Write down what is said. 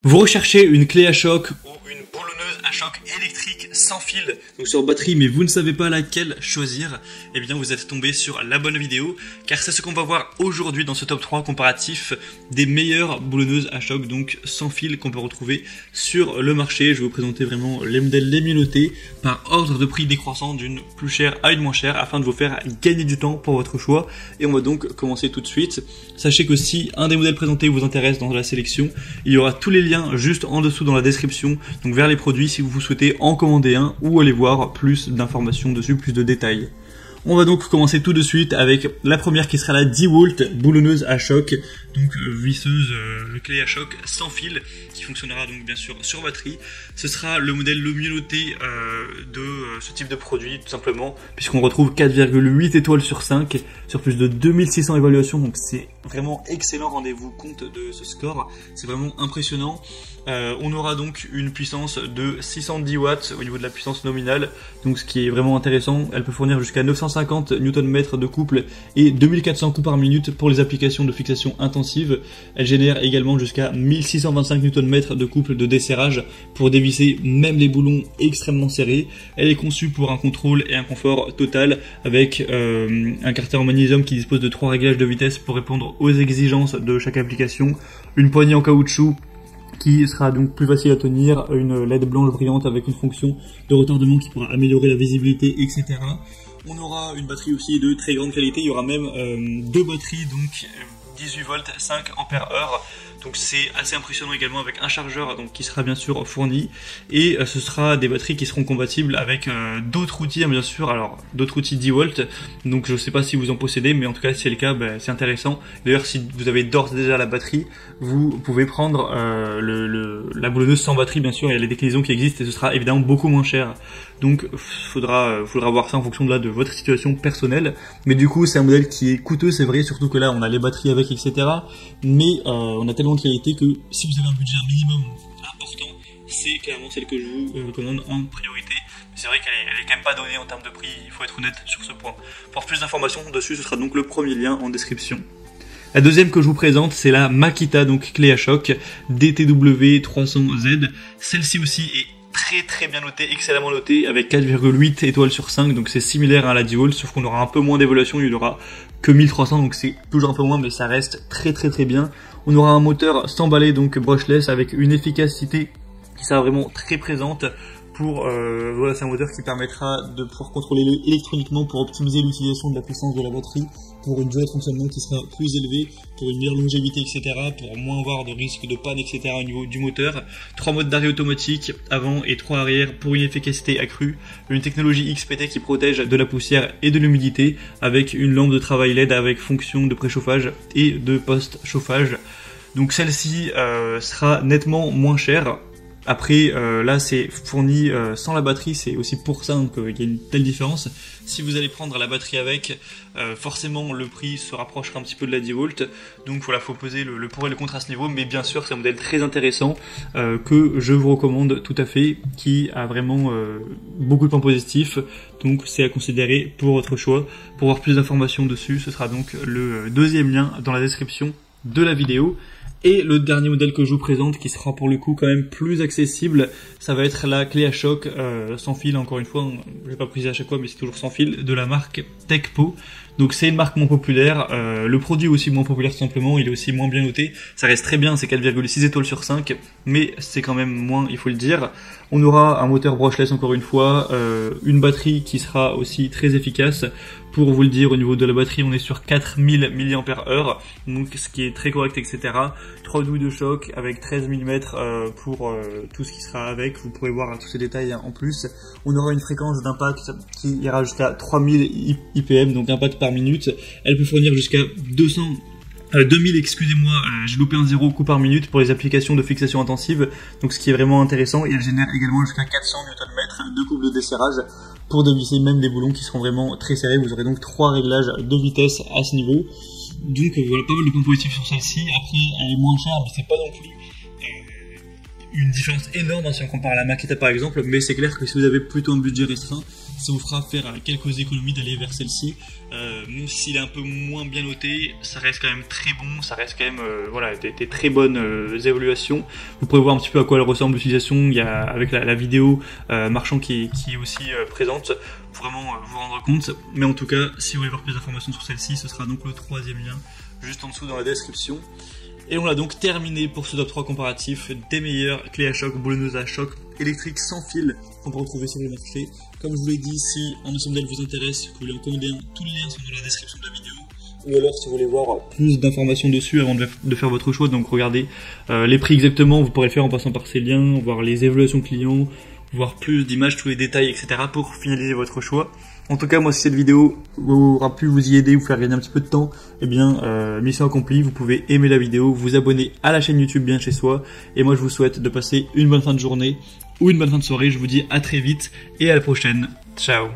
Vous recherchez une clé à choc ou une boulonneuse à choc électrique sans fil, donc sur batterie, mais vous ne savez pas laquelle choisir, eh bien vous êtes tombé sur la bonne vidéo, car c'est ce qu'on va voir aujourd'hui dans ce top 3 comparatif des meilleures boulonneuses à choc, donc sans fil, qu'on peut retrouver sur le marché. Je vais vous présenter vraiment les modèles les mieux notés par ordre de prix décroissant d'une plus chère à une moins chère, afin de vous faire gagner du temps pour votre choix. Et on va donc commencer tout de suite. Sachez que si un des modèles présentés vous intéresse dans la sélection, il y aura tous les liens juste en dessous dans la description, donc vers les produits si vous souhaitez en commander un ou aller voir plus d'informations dessus, plus de détails. On va donc commencer tout de suite avec la première qui sera la DeWalt boulonneuse à choc, donc visseuse clé à choc sans fil, qui fonctionnera donc bien sûr sur batterie. Ce sera le modèle le mieux noté de ce type de produit, tout simplement, puisqu'on retrouve 4,8 étoiles sur 5 sur plus de 2600 évaluations, donc c'est vraiment excellent. Rendez-vous compte de ce score, c'est vraiment impressionnant. On aura donc une puissance de 610 watts au niveau de la puissance nominale, donc ce qui est vraiment intéressant. Elle peut fournir jusqu'à 950 Nm de couple et 2400 coups par minute pour les applications de fixation intensive. Elle génère également jusqu'à 1625 Nm de couple de desserrage pour dévisser même les boulons extrêmement serrés. Elle est conçue pour un contrôle et un confort total, avec un carter en magnésium qui dispose de 3 réglages de vitesse pour répondre aux exigences de chaque application, une poignée en caoutchouc qui sera donc plus facile à tenir, une LED blanche brillante avec une fonction de retardement qui pourra améliorer la visibilité, etc. On aura une batterie aussi de très grande qualité, il y aura même deux batteries, donc 18 volts 5 ampères heure. Donc c'est assez impressionnant également, avec un chargeur donc qui sera bien sûr fourni, et ce sera des batteries qui seront compatibles avec d'autres outils bien sûr, alors d'autres outils DeWalt, donc je ne sais pas si vous en possédez, mais en tout cas si c'est le cas, c'est intéressant. D'ailleurs si vous avez d'ores et déjà la batterie, vous pouvez prendre la boulonneuse sans batterie, bien sûr il y a les déclinaisons qui existent et ce sera évidemment beaucoup moins cher. Donc faudra voir ça en fonction de votre situation personnelle, mais du coup c'est un modèle qui est coûteux, c'est vrai, surtout que là on a les batteries avec, etc. Mais on a tellement de qualité que si vous avez un budget minimum important, c'est clairement celle que je vous recommande en priorité. C'est vrai qu'elle est quand même pas donnée en termes de prix, il faut être honnête sur ce point. Pour plus d'informations dessus, ce sera donc le premier lien en description. La deuxième que je vous présente, c'est la Makita, donc clé à choc DTW 300Z. Celle-ci aussi est très bien notée, excellemment notée, avec 4,8 étoiles sur 5, donc c'est similaire à la DeWalt, sauf qu'on aura un peu moins d'évaluation, il y aura que 1300, donc c'est toujours un peu moins, mais ça reste très bien. On aura un moteur sans balai, donc brushless, avec une efficacité qui sera vraiment très présente. Voilà, c'est un moteur qui permettra de pouvoir contrôler électroniquement pour optimiser l'utilisation de la puissance de la batterie, pour une durée de fonctionnement qui sera plus élevée, pour une meilleure longévité, etc., pour moins avoir de risque de panne, etc. au niveau du moteur. 3 modes d'arrêt automatique, avant et 3 arrière, pour une efficacité accrue. Une technologie XPT qui protège de la poussière et de l'humidité, avec une lampe de travail LED avec fonction de préchauffage et de post-chauffage. Donc celle-ci sera nettement moins chère. Après, là, c'est fourni sans la batterie, c'est aussi pour ça qu'il y a une telle différence. Si vous allez prendre la batterie avec, forcément, le prix se rapprochera un petit peu de la DeWalt. Donc voilà, faut poser le pour et le contre à ce niveau. Mais bien sûr, c'est un modèle très intéressant que je vous recommande tout à fait, qui a vraiment beaucoup de points positifs. Donc c'est à considérer pour votre choix. Pour avoir plus d'informations dessus, ce sera donc le deuxième lien dans la description de la vidéo. Et le dernier modèle que je vous présente, qui sera pour le coup quand même plus accessible, ça va être la clé à choc sans fil, encore une fois, je vais pas préciser à chaque fois, mais c'est toujours sans fil, de la marque Tekpo. Donc c'est une marque moins populaire, le produit est aussi moins populaire tout simplement, il est aussi moins bien noté, ça reste très bien, c'est 4,6 étoiles sur 5, mais c'est quand même moins, il faut le dire. On aura un moteur brushless encore une fois, une batterie qui sera aussi très efficace. Pour vous le dire, au niveau de la batterie, on est sur 4000 mAh, donc ce qui est très correct, etc. 3 douilles de choc avec 13 mm pour tout ce qui sera avec. Vous pourrez voir tous ces détails en plus. On aura une fréquence d'impact qui ira jusqu'à 3000 IPM, donc impact par minute. Elle peut fournir jusqu'à 2000, excusez-moi, j'ai loupé un 0 coup par minute pour les applications de fixation intensive, donc ce qui est vraiment intéressant. Et elle génère également jusqu'à 400 Nm de couple de desserrage pour dévisser même des boulons qui seront vraiment très serrés. Vous aurez donc 3 réglages de vitesse à ce niveau. Donc voilà, pas mal de points positifs sur celle-ci. Après, elle est moins chère, mais c'est pas non plus une différence énorme si on compare à la Makita par exemple, mais c'est clair que si vous avez plutôt un budget restreint, ça vous fera faire quelques économies d'aller vers celle-ci. Même s'il est un peu moins bien noté, ça reste quand même très bon, ça reste quand même voilà, des très bonnes évaluations. Vous pouvez voir un petit peu à quoi elle ressemble l'utilisation, il y a avec la vidéo marchand qui est aussi présente, pour vraiment vous rendre compte. Mais en tout cas, si vous voulez voir plus d'informations sur celle-ci, ce sera donc le 3e lien juste en dessous dans la description. Et on a donc terminé pour ce top 3 comparatif des meilleures clés à choc, boulonneuses à choc électriques sans fil qu'on peut retrouver sur le marché. Comme je vous l'ai dit, si un de ces modèles vous intéresse, vous voulez en commander un, tous les liens sont dans la description de la vidéo. Ou alors si vous voulez voir plus d'informations dessus avant de faire votre choix, donc regardez les prix exactement, vous pourrez le faire en passant par ces liens, voir les évaluations clients, voir plus d'images, tous les détails, etc. pour finaliser votre choix. En tout cas, moi, si cette vidéo aura pu vous y aider, vous faire gagner un petit peu de temps, eh bien, mission accomplie, vous pouvez aimer la vidéo, vous abonner à la chaîne YouTube Bien Chez Soi, et moi, je vous souhaite de passer une bonne fin de journée ou une bonne fin de soirée. Je vous dis à très vite et à la prochaine. Ciao.